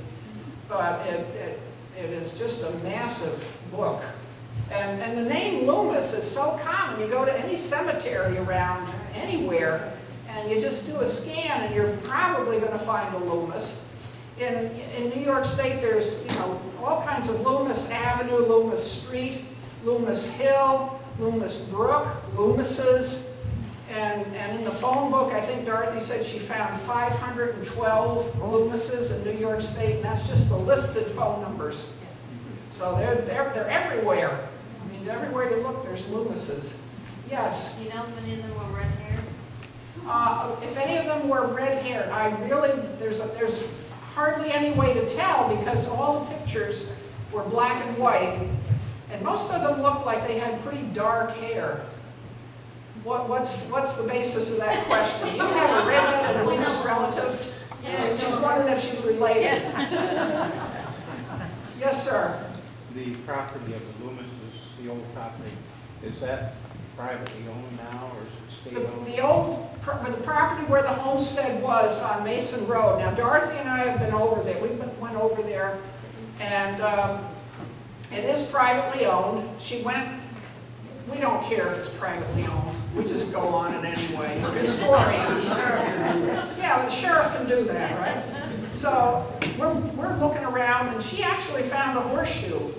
but it is just a massive book. And the name Loomis is so common. You go to any cemetery around anywhere, and you just do a scan, and you're probably going to find a Loomis. In New York State, there's all kinds of Loomis Avenue, Loomis Street, Loomis Hill, Loomis Brook, Loomises, and in the phone book, I think Dorothy said she found 512 Loomises in New York State, and that's just the listed phone numbers. So they're everywhere. I mean, everywhere you look, there's Loomises. Yes. Do you know if any of them were red-haired? If any of them were red-haired, there's hardly any way to tell because all the pictures were black and white, and most of them looked like they had pretty dark hair. What's the basis of that question? Do you have a redheaded Loomis relative? Yes. She's wondering if she's related. Yes, sir. The property of the Loomises, the old property, is that privately owned now or is it state owned? The property where the homestead was on Mason Road. Now, Dorothy and I have been over there. We went over there, and it is privately owned. We don't care if it's privately owned. We just go on it anyway. We're historians. Yeah, the sheriff can do that, right? So we're looking around, and she actually found a horseshoe.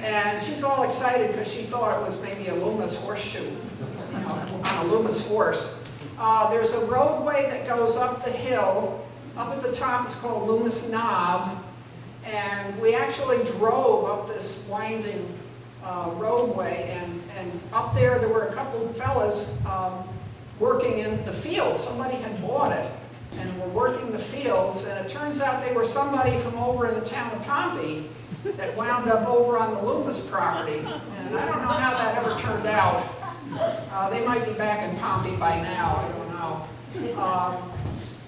And she's all excited because she thought it was maybe a Loomis horseshoe, on a Loomis horse. There's a roadway that goes up the hill. Up at the top, it's called Loomis Knob. And we actually drove up this winding roadway. And up there were a couple of fellas working in the fields. Somebody had bought it and were working the fields. And it turns out they were somebody from over in the town of Pompey that wound up over on the Loomis property. And I don't know how that ever turned out. They might be back in Pompey by now, I don't know.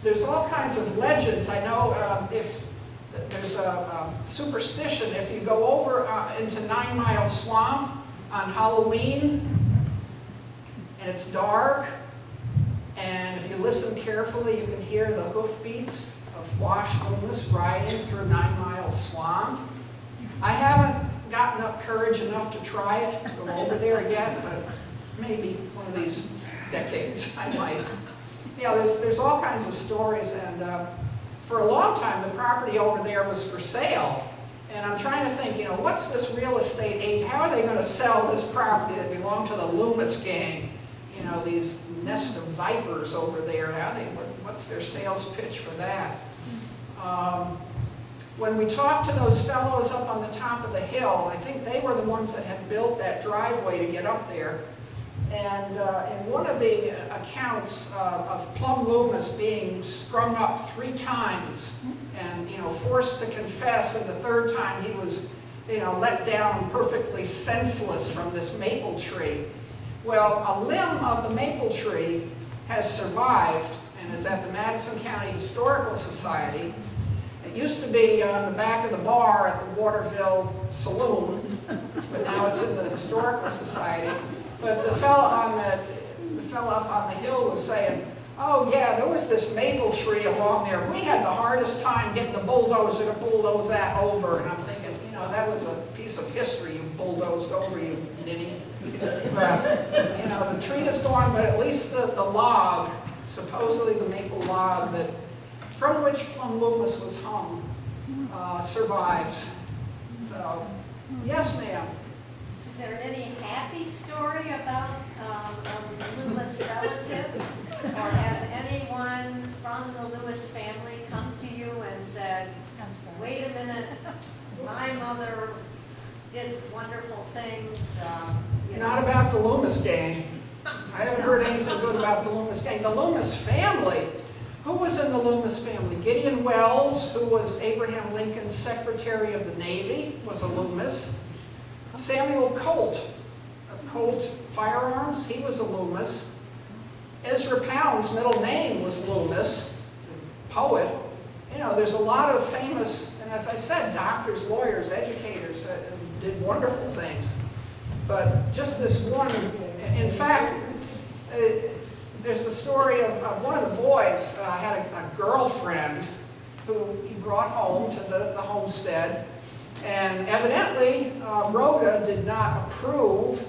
there's all kinds of legends. I know if there's a superstition, if you go over into 9 Mile Swamp on Halloween, and it's dark, and if you listen carefully, you can hear the hoofbeats of Wash Loomis riding through 9 Mile Swamp. I haven't gotten up courage enough to try it, to go over there yet, but maybe one of these decades I might. You know, there's all kinds of stories, and for a long time the property over there was for sale. And I'm trying to think, you know, what's this real estate agent, how are they going to sell this property that belonged to the Loomis gang? You know, these nest of vipers over there, what's their sales pitch for that? When we talked to those fellows up on the top of the hill, I think they were the ones that had built that driveway to get up there. And in one of the accounts of Plum Loomis being strung up 3 times and, you know, forced to confess, and the 3rd time he was, you know, let down perfectly senseless from this maple tree. Well, a limb of the maple tree has survived and is at the Madison County Historical Society. It used to be on the back of the bar at the Waterville Saloon, but now it's in the Historical Society. But the fellow up on the hill was saying, oh yeah, there was this maple tree along there. We had the hardest time getting the bulldozer to bulldoze that over. And I'm thinking, you know, that was a piece of history you bulldozed over, you ninny. But, you know, the tree is gone, but at least the log, supposedly the maple log that from which Plum Loomis was hung, survives. So, yes, ma'am. Is there any happy story about a Loomis relative? Or has anyone from the Loomis family come to you and said, wait a minute, my mother did wonderful things? You know. Not about the Loomis gang. I haven't heard anything good about the Loomis gang. The Loomis family. Who was in the Loomis family? Gideon Wells, who was Abraham Lincoln's Secretary of the Navy, was a Loomis. Samuel Colt, of Colt Firearms, he was a Loomis. Ezra Pound's middle name was Loomis, poet. You know, there's a lot of famous, and as I said, doctors, lawyers, educators that did wonderful things. But just this one, in fact, there's the story of one of the boys had a girlfriend who he brought home to the homestead. And evidently, Rhoda did not approve,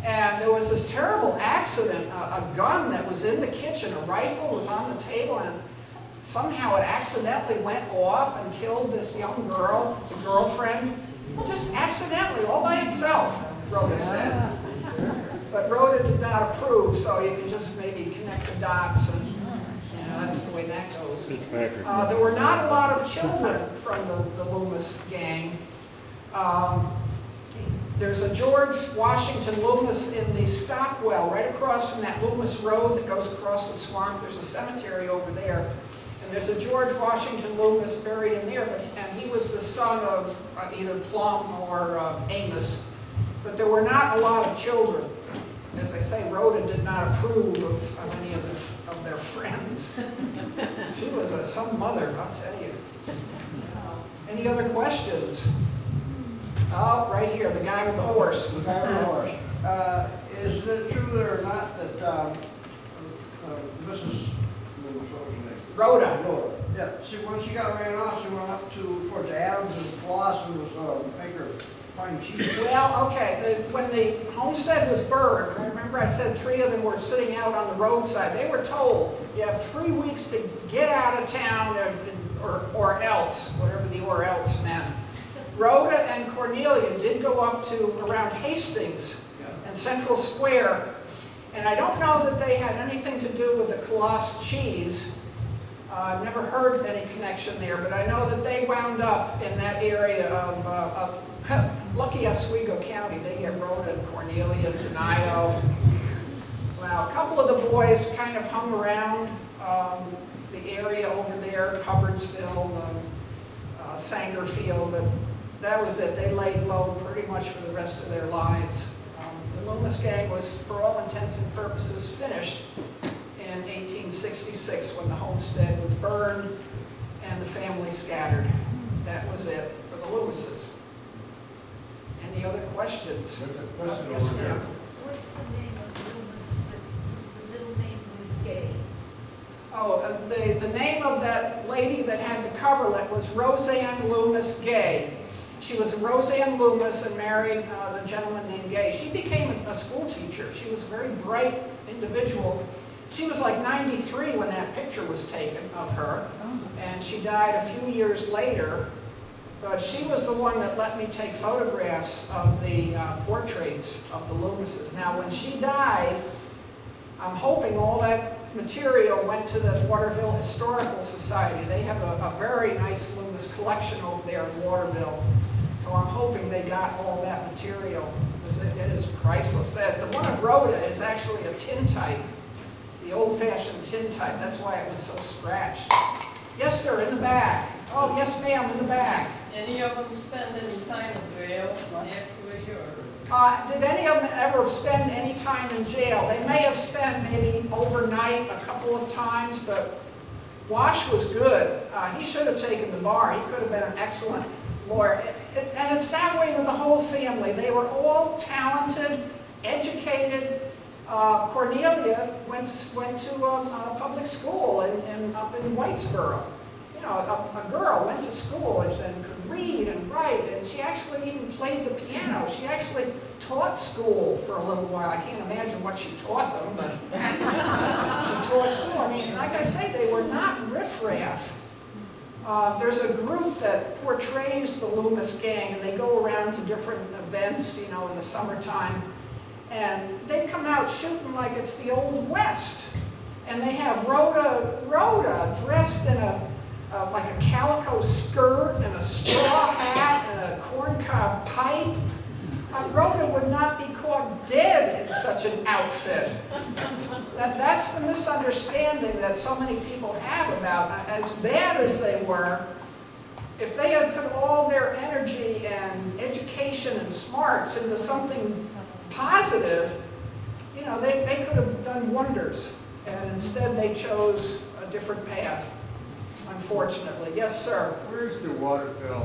and there was this terrible accident. A gun that was in the kitchen, a rifle was on the table, and somehow it accidentally went off and killed this young girl, the girlfriend, just accidentally, all by itself, Rhoda said. But Rhoda did not approve, so you can just maybe connect the dots, and you know, that's the way that goes. There were not a lot of children from the Loomis gang. There's a George Washington Loomis in the Stockwell, right across from that Loomis Road that goes across the swamp. There's a cemetery over there. And there's a George Washington Loomis buried in there, and he was the son of either Plum or Amos. But there were not a lot of children. As I say, Rhoda did not approve of any of their friends. She was some mother, I'll tell you. Any other questions? Oh, right here, the guy with the horse. The guy with the horse. Is it true or not that Mrs. Loomis, what was her name? Rhoda. Rhoda. Yeah. See, when she got ran off, she went up towards Adams and Floss and was making her find cheese. Well, okay, when the homestead was burned, remember I said 3 of them were sitting out on the roadside. They were told, you have 3 weeks to get out of town or else, whatever the or else meant. Rhoda and Cornelia did go up to around Hastings and Central Square, and I don't know that they had anything to do with the Colosse cheese. I've never heard any connection there, but I know that they wound up in that area of lucky Oswego County. They get Rhoda and Cornelia, Denio. Well, a couple of the boys kind of hung around the area over there, Hubbardsville, Sangerfield, but that was it. They laid low pretty much for the rest of their lives. The Loomis gang was, for all intents and purposes, finished in in 1866 when the homestead was burned and the family scattered. That was it for the Loomises. Any other questions? There's a question Yes, over there. ma'am. What's the name of Loomis, the middle name was Gay? Oh, the name of that lady that had the coverlet was Roseanne Loomis Gay. She was Roseanne Loomis and married a gentleman named Gay. She became a school teacher. She was a very bright individual. She was like 93 when that picture was taken of her, and she died a few years later. But she was the one that let me take photographs of the portraits of the Loomises. Now, when she died, I'm hoping all that material went to the Waterville Historical Society. They have a very nice Loomis collection over there in Waterville. So I'm hoping they got all that material, because it is priceless. The one of Rhoda is actually a tintype, the old-fashioned tintype. That's why it was so scratched. Yes, sir, in the back. Oh, yes, ma'am, in the back. Any of them spend any time in jail actually, or? Did any of them ever spend any time in jail? They may have spent maybe overnight a couple of times, but Wash was good. He should have taken the bar. He could have been an excellent lawyer. And it's that way with the whole family. They were all talented, educated. Cornelia went to a public school up in Whitesboro. You know, a girl went to school and could read and write, and she actually even played the piano. She actually taught school for a little while. I can't imagine what she taught them, but she taught school. I mean, like I say, they were not riffraff. There's a group that portrays the Loomis gang, and they go around to different events, you know, in the summertime, and they come out shooting like it's the Old West. And they have Rhoda dressed in like a calico skirt and a straw hat and a corncob pipe. Rhoda would not be caught dead in such an outfit. That's the misunderstanding that so many people have about, as bad as they were, if they had put all their energy and education and smarts into something positive, you know, they could have done wonders. And instead they chose a different path, unfortunately. Yes, sir. Where's the Waterville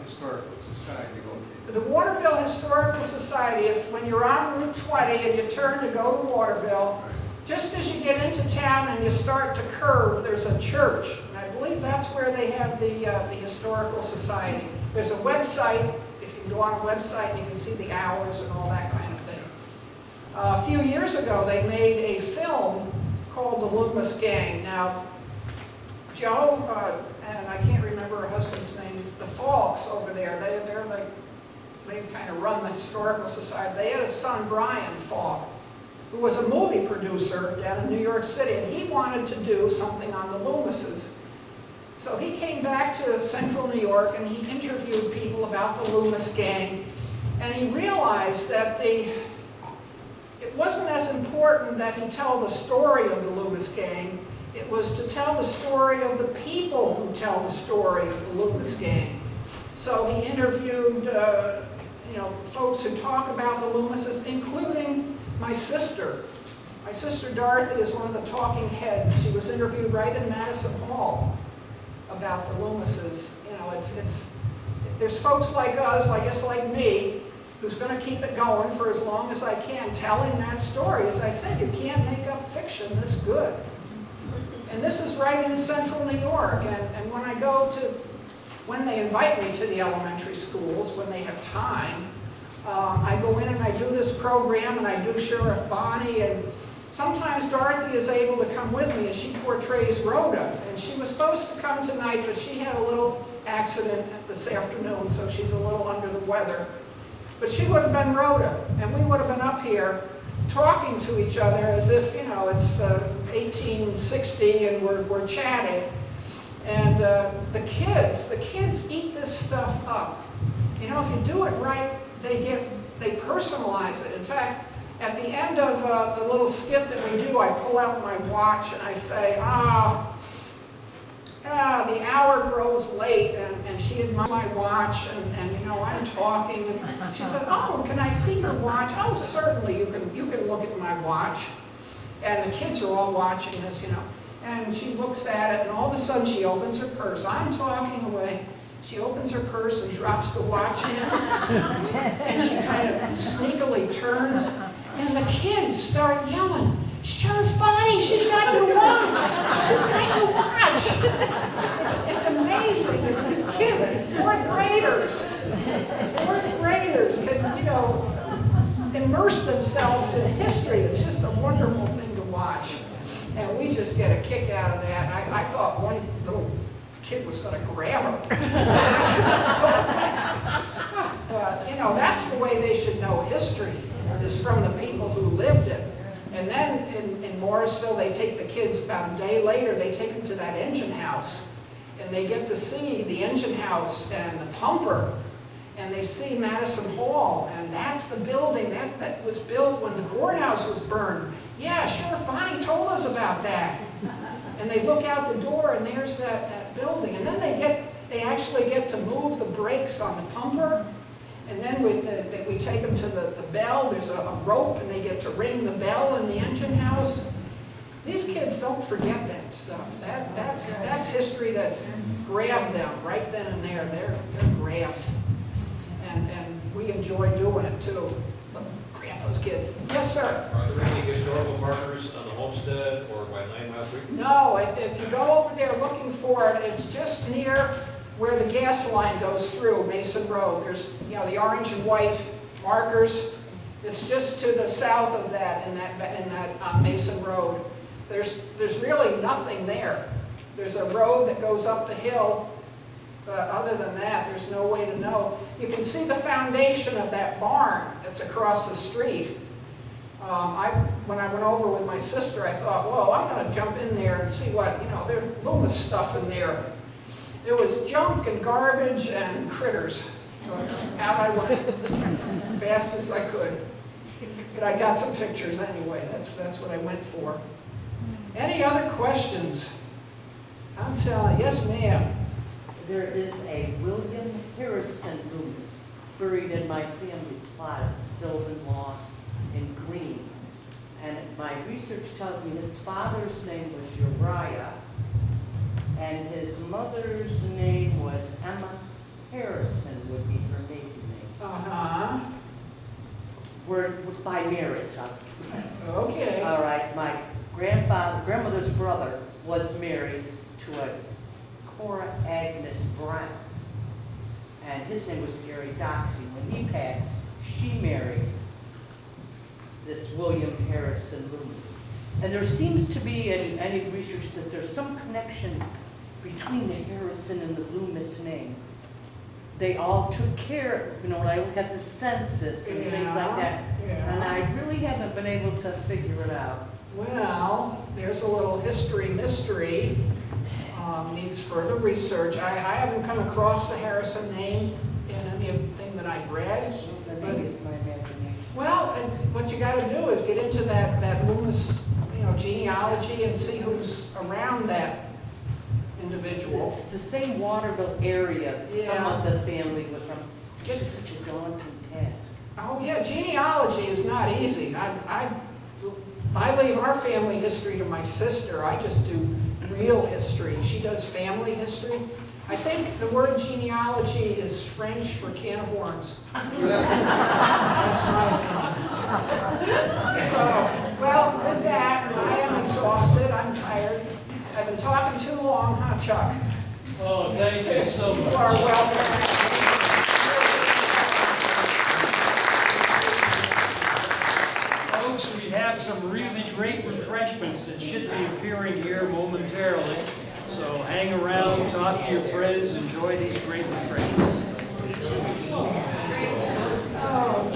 Historical Society located? The Waterville Historical Society, when you're on Route 20 and you turn to go to Waterville, just as you get into town and you start to curve, there's a church. And I believe that's where they have the Historical Society. There's a website. If you go on a website, you can see the hours and all that kind of thing. A few years ago, they made a film called The Loomis Gang. Now, Joe, and I can't remember her husband's name, the Falks over there, they kind of run the Historical Society. They had a son, Brian Falk, who was a movie producer down in New York City, and he wanted to do something on the Loomises. So he came back to central New York and he interviewed people about the Loomis gang, and he realized that it wasn't as important that he tell the story of the Loomis gang. It was to tell the story of the people who tell the story of the Loomis gang. So he interviewed folks who talk about the Loomises, including my sister. My sister Dorothy is one of the talking heads. She was interviewed right in Madison Hall about the Loomises. You know, there's folks like us, I guess like me, who's going to keep it going for as long as I can, telling that story. As I said, you can't make up fiction this good. And this is right in central New York. And when they invite me to the elementary schools, when they have time, I go in and I do this program, and I do Sheriff Bonnie, and sometimes Dorothy is able to come with me, and she portrays Rhoda. And she was supposed to come tonight, but she had a little accident this afternoon, so she's a little under the weather. But she would have been Rhoda, and we would have been up here talking to each other as if, you know, it's 1860 and we're chatting. And the kids eat this stuff up. You know, if you do it right, they personalize it. In fact, at the end of the little skit that we do, I pull out my watch and I say, the hour grows late, and she admires my watch, and you know, I'm talking, and she said, oh, can I see your watch? Oh, certainly, you can look at my watch. And the kids are all watching this, you know. And she looks at it, and all of a sudden she opens her purse. I'm talking away. She opens her purse and drops the watch in. And she kind of sneakily turns, and the kids start yelling, "Sheriff Bonnie, she's got your watch! She's got your watch!" It's amazing. These kids, fourth graders can, you know, immerse themselves in history. It's just a wonderful thing to watch. And we just get a kick out of that. I thought one little kid was going to grab her. But, you know, that's the way they should know history, is from the people who lived it. And then in Morrisville, they take the kids, about a day later, they take them to that engine house. And they get to see the engine house and the pumper. And they see Madison Hall, and that's the building that was built when the courthouse was burned. Yeah, Sheriff Bonnie told us about that. And they look out the door, and there's that building. And then they actually get to move the brakes on the pumper. And then we take them to the bell. There's a rope, and they get to ring the bell in the engine house. These kids don't forget that stuff. That's history that's grabbed them right then and there. They're grabbed. And we enjoy doing it too. Grab those kids. Yes, sir. Are there any historical markers on the homestead or by 9 Mile Creek? No, if you go over there looking for it, it's just near where the gas line goes through Mason Road. There's, you know, the orange and white markers. It's just to the south of that, in that Mason Road. There's really nothing there. There's a road that goes up the hill. But other than that, there's no way to know. You can see the foundation of that barn that's across the street. When I went over with my sister, I thought, whoa, I'm going to jump in there and see what, you know, there's Loomis stuff in there. There was junk and garbage and critters. So out I went, fast as I could. But I got some pictures anyway. That's what I went for. Any other questions? I'm telling you, yes, ma'am. There is a William Harrison Loomis buried in my family plot at Sylvan Lawn in Green. And my research tells me his father's name was Uriah, and his mother's name was Emma Harrison, would be her maiden name. Uh-huh. We're by marriage. Okay. All right, my grandmother's brother was married to a Cora Agnes Brown, and his name was Gary Doxey. When he passed, she married this William Harrison Loomis. And there seems to be in any research that there's some connection between the Harrison and the Loomis name. They all took care, you know, when I look at the census and things like that, and I really haven't been able to figure it out. Well, there's a little history mystery. Needs further research. I haven't come across the Harrison name in anything that I've read. Maybe it's my imagination. Well, what you got to do is get into that Loomis, you know, genealogy and see who's around that individual. It's the same Waterville area that some of the family was from. It's just such a daunting task. Oh yeah, genealogy is not easy. I leave our family history to my sister. I just do real history. She does family history. I think the word genealogy is French for can of worms. That's my opinion. So, well, with that, I am exhausted. I'm tired. I've been talking too long, huh, Chuck? Oh, thank you so much. You are welcome. Folks, we have some really great refreshments that should be appearing here momentarily. So hang around, talk to your friends, enjoy these great refreshments. Oh,